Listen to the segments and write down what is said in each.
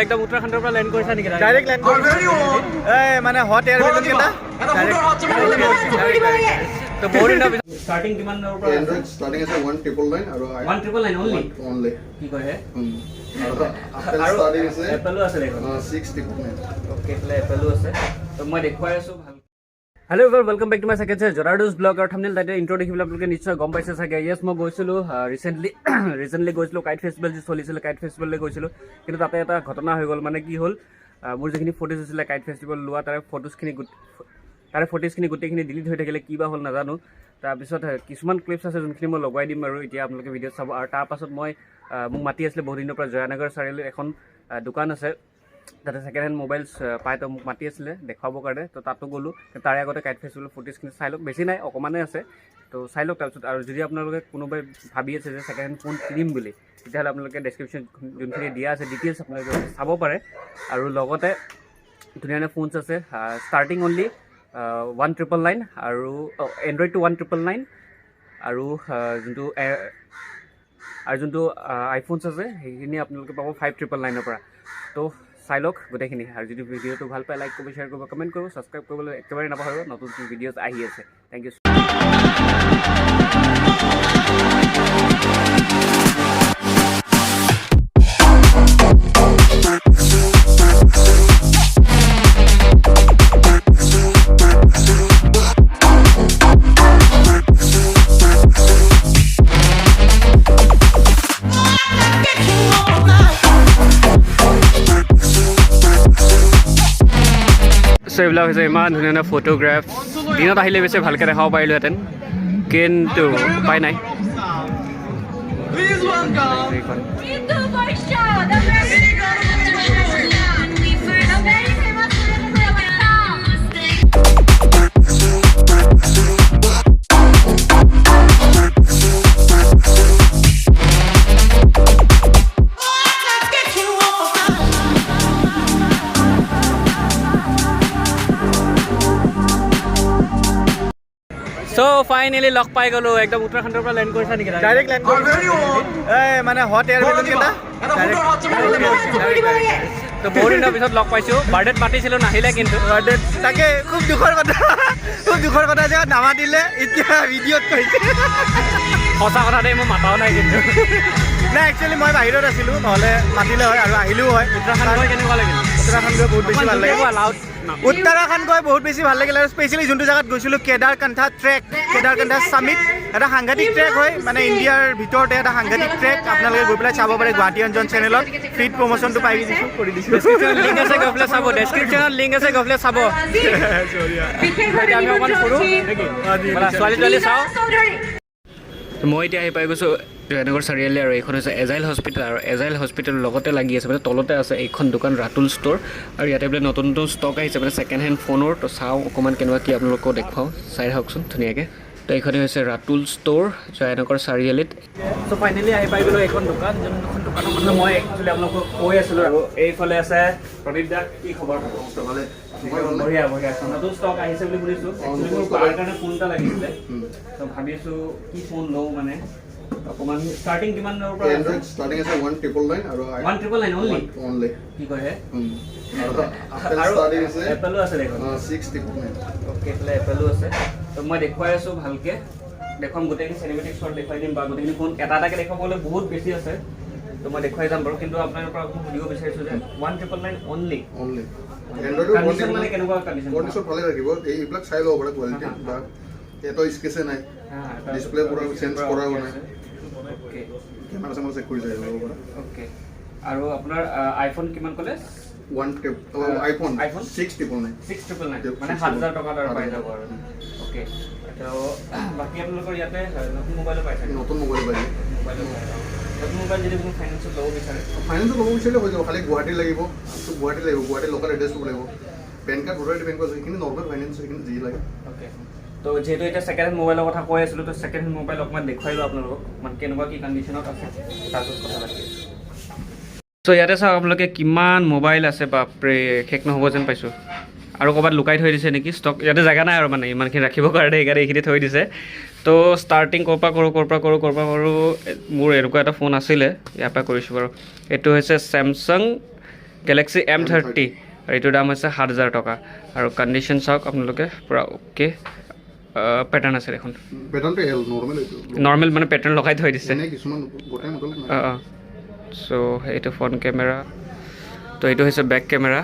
একদম উত্তৰাখণ্ডৰ পৰা লেণ্ড কৰিছা নেকি? ডাইৰেক্ট লেণ্ড কৰিছোঁ মানে হট এয়াৰ বেলুন কেইটা তো বহুত দিনৰ পিছত ষ্টাৰ্টিং কিমানৰ পৰা এন্ড্ৰইড ষ্টাৰ্টিং আছে 1999 আৰু 1999 অনলি কি কয় হে আৰু ষ্টাৰ্টিং আছে এপলো আছে দেখোন 699 ওকে એટલે এপলো আছে তো মই দেখুৱাই আছো ভাল hello' everyone welcome back to my second Janardan's blog আৰু থাম্বনেইল টাইটেল ইন্ট্ৰ দেখিবলৈ আপোনালোকে নিশ্চয় গম পাইছে চাগে ইয়েছ মই গৈছিলোঁ ৰিচেণ্টলি গৈছিলোঁ কাইট ফেষ্টিভেল যি চলিছিলে কাইট ফেষ্টিভেললৈ গৈছিলোঁ কিন্তু তাতে এটা ঘটনা হৈ গ'ল মানে কি হ'ল মোৰ যিখিনি ফটোজ আছিলে কাইট ফেষ্টিভেল লোৱা তাৰে ফটোজখিনি গোটেইখিনি ডিলিট হৈ থাকিলে কিবা হ'ল নাজানো তাৰপিছত কিছুমান ক্লিপছ আছে যোনখিনি মই লগাই দিম আৰু এতিয়া আপোনালোকে ভিডিঅ'ত চাব আৰু তাৰপাছত মই মোক মাতি আছিলে বহুত দিনৰ পৰা জয়ানগৰ চাৰিআলিত এখন দোকান আছে তাতে ছেকেণ্ড হেণ্ড মোবাইলছ পাই তো মোক মাতি আছিলে দেখুৱাবৰ কাৰণে তো তাতো গ'লোঁ তাৰে আগতে কাইট ফেষ্টিভেলৰ ফুটেজখিনি চাই লওক বেছি নাই অকণমানে আছে তো চাই লওক তাৰপিছত আৰু যদি আপোনালোকে কোনোবাই ভাবি আছে যে ছেকেণ্ড হেণ্ড ফোন কিনিম বুলি তেতিয়াহ'লে আপোনালোকে ডেছক্ৰিপশ্যন যোনখিনি দিয়া আছে ডিটেইলছ আপোনালোকে চাব পাৰে আৰু লগতে ধুনীয়া ধুনীয়া ফোনছ আছে ষ্টাৰ্টিং অনলি 1999 আৰু এণ্ড্ৰইডটো 1999 আৰু যোনটো আইফোনছ আছে সেইখিনি আপোনালোকে পাব 5999 পৰা তো চাই লওক গোটেইখিনি আৰু যদি ভিডিঅ'টো ভাল পায় লাইক কৰিব শ্বেয়াৰ কৰিব কমেণ্ট কৰিব ছাবস্ক্ৰাইব কৰিবলৈ একেবাৰে নাপাহৰিব নতুন ভিডিঅ'জ আহি আছে থেংক ইউ চ' এইবিলাক হৈছে ইমান ধুনীয়া ধুনীয়া ফটোগ্ৰাফ দিনত আহিলে বেছি ভালকৈ দেখাব পাৰিলোহেঁতেন কিন্তু উপায় নাই চ' ফাইনেলি লগ পাই গ'লো একদম উত্তৰাখণ্ডৰ পৰা লেণ্ড কৰিছা নেকি? ডাইৰেক্ট লেণ্ড কৰিছোঁ মানে হট এয়াৰ বেলুন কেইটা তো বহুত দিনৰ পিছত লগ পাইছোঁ বাৰ্থডেত মাতিছিলোঁ নাহিলে কিন্তু বাৰ্থডেত তাকে খুব দুখৰ কথা যে নামাতিলে এতিয়া ভিডিঅ'ত কৈছে সঁচা কথা দেই মই মাতাও নাই কিন্তু নাই একচুৱেলি মই বাহিৰত আছিলোঁ নহ'লে মাতিলে হয় আৰু আহিলেও হয় উত্তৰাখণ্ড গৈ কেনেকুৱা লাগিল? উত্তৰাখণ্ড গৈ বহুত বেছি ভাল লাগিল উত্তৰাখণ্ড গৈ বহুত বেছি ভাল লাগিল আৰু স্পেচিয়েলি যোনটো জেগাত গৈছিলোঁ কেদাৰকান্থা চামিট এটা সাংঘাতিক ট্ৰেক হয় মানে ইণ্ডিয়াৰ ভিতৰতে এটা সাংঘাতিক ট্ৰেক আপোনালোকে গৈ পেলাই চাব পাৰে গুৱাহাটী অঞ্জন চেনেলত ফ্ৰীত প্ৰমোশ্যনটো পাই দিছোঁ কৰি দিছোঁ লিংক আছে গৈ পেলাই চাব ডেছক্ৰিপশ্যনত লিংক আছে গৈ পেলাই চাব এতিয়া আমি অকণমান ফুৰোঁ নেকি ছোৱালী তোৱালী চাওঁ মই এতিয়া আহি পাই গৈছোঁ জয়ানগৰ চাৰিআলি আৰু এইখন হৈছে এজাইল হস্পিটেল আৰু এজাইল হস্পিটেলৰ লগতে লাগি আছে মানে তলতে আছে এইখন দোকান ৰাতুল ষ্ট'ৰ আৰু ইয়াতে বোলে নতুন নতুন ষ্টক আহিছে মানে ছেকেণ্ড হেণ্ড ফোনৰ তো চাওঁ অকণমান কেনেকুৱা কি আপোনালোকক দেখুৱাওঁ চাই থাককচোন ধুনীয়াকৈ তো এইখনে হৈছে ৰাতুল ষ্ট'ৰ জয়ানগৰ চাৰিআলিত চ' ফাইনেলি আহি পাই গ'লোঁ এইখন দোকান যোনখন দোকানৰ মানে মই একচুৱেলি আপোনালোকক কৈ আছিলোঁ আৰু এইফালে আছে প্ৰদীপ দা কি খবৰ বঢ়িয়া নতুন ষ্টক আহিছে বুলি শুনিছোঁ মোৰ তাৰ কাৰণে ফোন এটা লাগিছিলে তো ভাবিছোঁ কি ফোন লওঁ মানে অকমান ষ্টাৰ্টিং কিমানৰ পৰা এন্ড্ৰইড ষ্টাৰ্টিং আছে 1999 আৰু 1999 অনলি কি কয় হে আৰু ষ্টাৰ্টিং আছে এপলো আছে দেখোন 699 ওকে એટલે এপলো আছে তো মই দেখুৱাই আছোঁ ভালকে দেখুৱাম গোটেইখিনি চিনেমেটিক শ্বট দেখুৱাই দিম বা গোটেইখিনি ফোন এটা এটাকৈ দেখাবলৈ বহুত বেছি আছে তো মই দেখুৱাই যাম বাৰু কিন্তু আপোনাৰ পৰা সুধিব বিচাৰিছোঁ যে 1999 অনলি এন্ড্ৰইডৰ কণ্ডিশ্যন মানে কেনেকুৱা কণ্ডিশ্যন ভালে ৰাখিব এইবিলাক চাই ল'ব পাৰে কোৱালিটি বা এটা স্কেচে নাই ডিসপ্লে পুৰা চেঞ্জ কৰা হোৱা নাই ওকে কেমেৰা চেমেৰা চেক কৰি চাই ল'ব পাৰে ওকে আৰু আপোনাৰ আইফোন কিমান ক'লে আইফোন 699 মানে 1000 টকাত আৰু পাই যাব আৰু ওকে তো বাকী আপোনালোকৰ ইয়াতে নতুন মোবাইলো পাইছে নতুন মোবাইল পাইছে নতুন মোবাইল যদি কোনো ফাইনেন্সত ল'ব বিচাৰে হৈ যাব খালি গুৱাহাটী লাগিব গুৱাহাটী লোকেল এড্ৰেছ হ'ব লাগিব PAN card voter ID bank আছে সেইখিনি নৰ্মেল ফাইনেন্স সেইখিনি যি লাগে ওকে তো যেহেতু এতিয়া ছেকেণ্ড হেণ্ড মোবাইলৰ কথা কৈ আছিলোঁ তো ছেকেণ্ড হেণ্ড মোবাইল অকণমান দেখুৱাই লওঁ আপোনালোকক মানে কেনেকুৱা কি কণ্ডিশ্যনত আছে তাৰপিছত কথা পাতি চ' ইয়াতে চাওক আপোনালোকে কিমান মোবাইল আছে বাপৰে শেষ নহ'ব যেন পাইছোঁ আৰু ক'ৰবাত লুকাই থৈ দিছে নেকি ষ্টক ইয়াতে জেগা নাই আৰু মানে ইমানখিনি ৰাখিবৰ কাৰণে সেইকাৰণে এইখিনি থৈ দিছে তো ষ্টাৰ্টিং ক'ৰ পৰা কৰোঁ মোৰ এনেকুৱা এটা ফোন আছিলে ইয়াৰ পৰা কৰিছোঁ বাৰু এইটো হৈছে চেমচাং গেলেক্সি M30 আৰু এইটোৰ দাম হৈছে 7,000 টকা আৰু কণ্ডিশ্যন চাওক আপোনালোকে পুৰা অ'কে পেটাৰ্ণ আছে দেখোন পেটাৰ্ণটো এল নৰ্মেল এইটো নৰ্মেল মানে পেটাৰ্ণ লগাই থৈ দিছে এনে কিছুমান গোটাই মতল চ' এইটো ফ্ৰণ্ট কেমেৰা তো এইটো হৈছে বেক কেমেৰা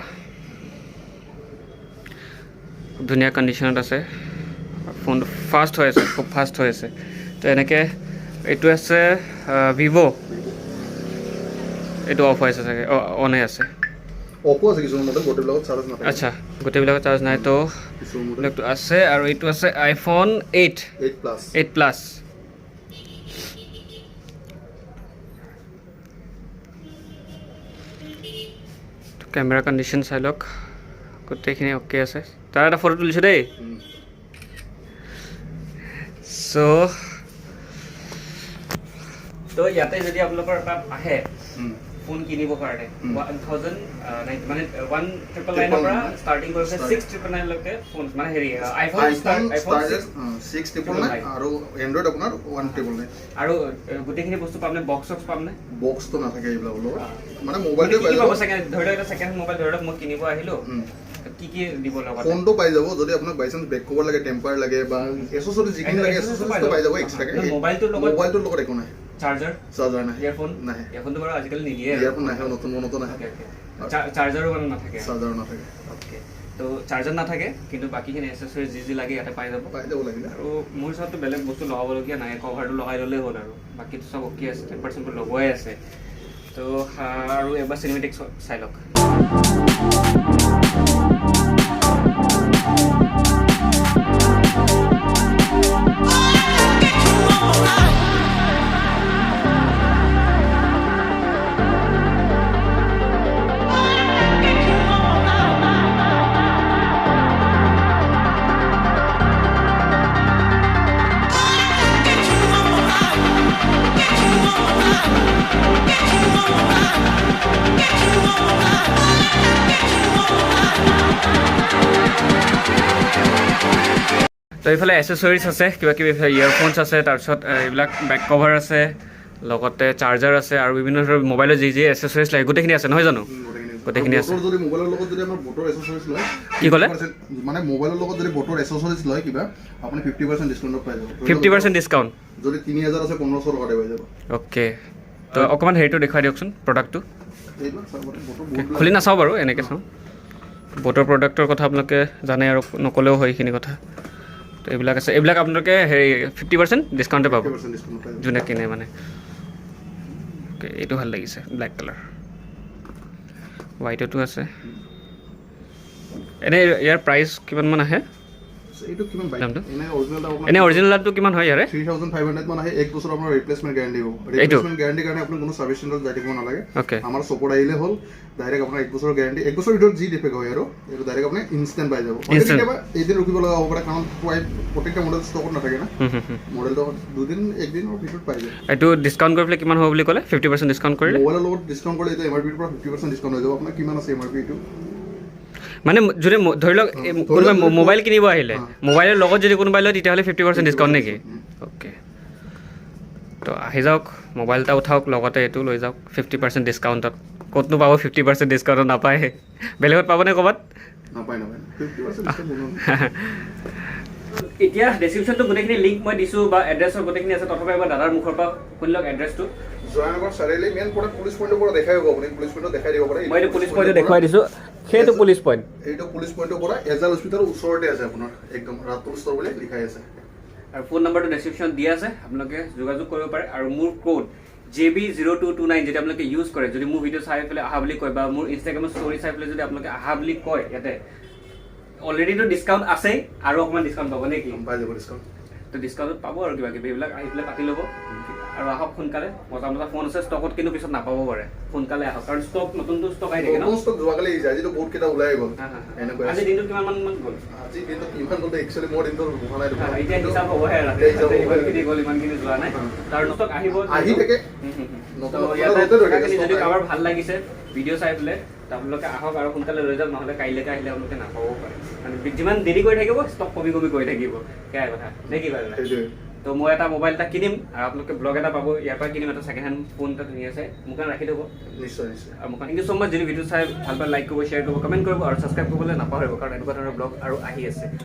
ধুনীয়া কণ্ডিশ্যনত আছে ফোনটো ফাষ্ট হৈ আছে খুব ফাষ্ট হৈ আছে তো এনেকৈ এইটো আছে ভিভ' এইটো অফ হৈ আছে চাগে অনে আছে অপো আছে কিছুমান মডেল গোটেইবিলাকত চাৰ্জ নাথাকে আচ্ছা গোটেইবিলাকত চাৰ্জ নাই তো এইটো আছে আৰু এইটো আছে আইফোন 8 প্লাছ কেমেৰা কণ্ডিশ্যন চাই লওক গোটেইখিনি অ'কে আছে তাৰ এটা ফটো তুলিছোঁ দেই চ' তো ইয়াতে যদি আপোনালোকৰ তাত আহে ফোন কিনিবৰ কাৰণে 1,000 মানে 1,999 পৰা ষ্টাৰ্টিং কৰিছে 6,999 লৈকে ফোন মানে হেৰি আইফোন 6,999 আৰু এণ্ড্ৰইড আপোনাৰ 1,999 আৰু গোটেইখিনি বস্তু পামনে বক্স পামনে বক্সটো নাথাকে এইবিলাক লগত মানে মোবাইলটো পাই যাব সেকেন্ড ধৰি লওক এটা সেকেন্ড মোবাইল ধৰি লওক মই কিনিব আহিলো কি কি দিব লগত ফোনটো পাই যাব যদি আপোনাক বাইচান্স বেক কভাৰ লাগে টেম্পাৰ লাগে বা এসেসৰি যিখিনি লাগে এসেসৰিটো পাই যাব এক্সট্ৰাকে মোবাইলটোৰ লগত একো নাই চাৰ্জাৰ নাই ইয়াৰফোনটো বাৰু আজিকালি নিদিয়ে ইয়াৰফোন নাহে নতুন নাহে চাৰ্জাৰো মানে নাথাকে ওকে তো চাৰ্জাৰ নাথাকে কিন্তু বাকীখিনি এসেসৰি যি লাগে ইয়াতে পাই যাব লাগিলে আৰু মোৰ হিচাপতো বেলেগ বস্তু লগাবলগীয়া নাই কভাৰটো লগাই ল'লেই হ'ল আৰু বাকীটো চব অ'কে আছে 10% লগোৱাই আছে তো আৰু এবাৰ চিনেমেটিক চাই লওক তো এইফালে এসেসৰিজ আছে কিবা কিবি ইয়াৰফোনছ আছে তাৰপিছত এইবিলাক বেক কভাৰ আছে লগতে চাৰ্জাৰ আছে আৰু বিভিন্ন ধৰণৰ মোবাইলৰ যি এসেসৰিজ লাগে গোটেইখিনি আছে নহয় জানো গোটেইখিনি আছে যদি মোবাইলৰ লগত যদি আমাৰ বটৰ এসেসৰিজ লয় কি ক'লে মানে মোবাইলৰ লগত যদি বটৰ এসেসৰিজ লয় কিবা আপুনি 50% ডিসকাউন্টত পাই যাব 50% ডিসকাউন্ট যদি 3000 আছে 1500 টকা পাই যাব ওকে তো অকমান হেৰিটো দেখুৱাই দিয়কচোন প্ৰডাক্টটো খুলি নাচাওঁ বাৰু এনেকৈ চাওঁ বটৰ প্ৰডাক্টৰ কথা আপোনালোকে জানে আৰু নক'লেও হয় এইখিনি কথা তো এইবিলাক আছে এইবিলাক আপোনালোকে হেৰি 50% ডিছকাউণ্টে পাব যোনে কিনে মানে অ'কে এইটো ভাল লাগিছে ব্লেক কালাৰ হোৱাইটতো আছে এনে ইয়াৰ প্ৰাইচ কিমানমান আহে এইটো কিমান দামটো এনে অৰিজিনেল দামটো কিমান হয় ইয়াৰে 3500 মান আহে 1 বছৰ আপোনাৰ ৰিপ্লেসমেন্ট গ্যাৰান্টি হ'ব ৰিপ্লেসমেন্ট গ্যাৰান্টি কাৰণে আপুনি কোনো সাৰ্ভিস চেণ্টাৰত যাই থাকিব নালাগে আমাৰ সপোৰ্ট আহিলে হ'ল ডাইৰেক্ট আপোনাৰ 1 বছৰৰ গ্যাৰান্টি 1 বছৰৰ ভিতৰত যি ডিফেক্ট হয় আৰু এইটো ডাইৰেক্ট আপুনি ইনষ্টেন্ট পাই যাব কেতিয়াবা এদিন ৰখিব লগা হ'ব পাৰে কাৰণ প্ৰত্যেকটা মডেল ষ্টকত নাথাকে না মডেলটো দুদিন একদিনৰ ভিতৰত পাই যায় এইটো ডিসকাউণ্ট কৰিলে কিমান হ'ব বুলি ক'লে 50% ডিসকাউণ্ট কৰিলে মোবাইলৰ লগত ডিসকাউণ্ট কৰিলে এইটো এমআৰপিৰ পৰা 50% ডিসকাউণ্ট হৈ যাব আপোনাৰ কিমান আছে এমআৰপি এইটো মানে যদি ধৰি লওক কোনোবা মোবাইল কিনিব আহিলে মোবাইলৰ লগত যদি কোনোবাই লয় তেতিয়াহ'লে 50% ডিসকাউণ্ট নেকি অ'কে তো আহি যাওক মোবাইল এটা উঠাওক লগতে এইটো লৈ যাওক 50% ডিসকাউণ্টত ক'তনো পাব 50% ডিসকাউণ্টত নাপায় বেলেগত পাবনে ক'ৰবাত নাপায় 50% ডিসকাউণ্ট এতিয়া ডেসক্ৰিপশ্যনটো গোটেইখিনি লিংক মই দিছোঁ বা এড্ৰেছৰ গোটেইখিনি আছে তথাপি এবাৰ দাদাৰ মুখৰ পৰা শুনি লওক এড্ৰেছটো জয়নগৰ চাৰিআলি মেইন পুলিচ পইণ্টৰ পৰা দেখাই হ'ব আপুনি পুলিচ পইণ্টত দেখাই দিব পাৰে মই এইটো পুলিচ পইণ্টত দেখুৱাই দিছোঁ সেইটো পুলিচ পইণ্ট এইটো পুলিচ পইণ্টৰ পৰা এজাল হস্পিটেলৰ ওচৰতে আছে আপোনাৰ একদম ৰাতুল ষ্টৰ বুলি লিখাই আছে আৰু ফোন নম্বৰটো ডেসক্ৰিপশ্যন দিয়া আছে আপোনালোকে যোগাযোগ কৰিব পাৰে আৰু মোৰ কোড JB0229 যদি আপোনালোকে ইউজ কৰে যদি মোৰ ভিডিঅ' চাই পেলাই আহা বুলি কয় বা মোৰ ইনষ্টাগ্ৰামৰ ষ্টৰি চাই পেলাই যদি আপোনালোকে আহা বুলি কয় ইয়াতে অলৰেডিটো ডিসকাউণ্ট আছে আৰু অকণমান ডিসকাউণ্ট পাব নেকি পাই যাব ডিসকাউণ্ট তো ডিসকাউণ্ট পাব আৰু কিবা কিবি এইবিলাক আহি পেলাই কাটি ল'ব আৰু আহক সোনকালে মজা মজা ফোন আছে ষ্টকত কিন্তু পিছত নাপাব পাৰে সোনকালে আহক কাৰণ ষ্টক নতুনটো ষ্টক আহি থাকে ন ষ্টক যোৱাকালি আজিতো বহুত কেইটা ওলাই গ'ল আজি দিনটো কিমান মান গ'ল আজি দিনটো কিমান গ'ল একচুৱেলি মোৰ দিনটো হোৱা নাই এতিয়া হিচাপ হ'বহে ৰাতি ইমানখিনি গ'ল ইমানখিনি যোৱা নাই তাৰ ষ্টক আহিব আহি থাকে যদি কাৰোবাৰ ভাল লাগিছে ভিডিঅ' চাই পেলাই আপোনালোকে আহক আৰু সোনকালে লৈ যাওক নহ'লে কাইলৈকে আহিলে আপোনালোকে নাপাবও পাৰে মানে যিমান দেৰি কৰি থাকিব ষ্টক কমি কমি গৈ থাকিব সেয়াই কথা নে কি বাৰু তো মই এটা মোবাইল এটা কিনিম আৰু আপোনালোকে ব্লগ এটা পাব ইয়াৰ পৰা কিনিম এটা ছেকেণ্ড হেণ্ড ফোন এটা ধুনীয়া আছে মোক ৰাখি দিব নিশ্চয় নিশ্চয় আৰু মোক থ্যাংক ইউ সো মাচ যদি ভিডিও চাই ভাল পালে লাইক কৰিব শ্বেয়াৰ কৰিব কমেণ্ট কৰিব আৰু ছাবস্ক্ৰাইব কৰিবলৈ নাপাহৰিব কাৰণ এনেকুৱা ধৰণৰ ব্লগ আৰু আহি আছে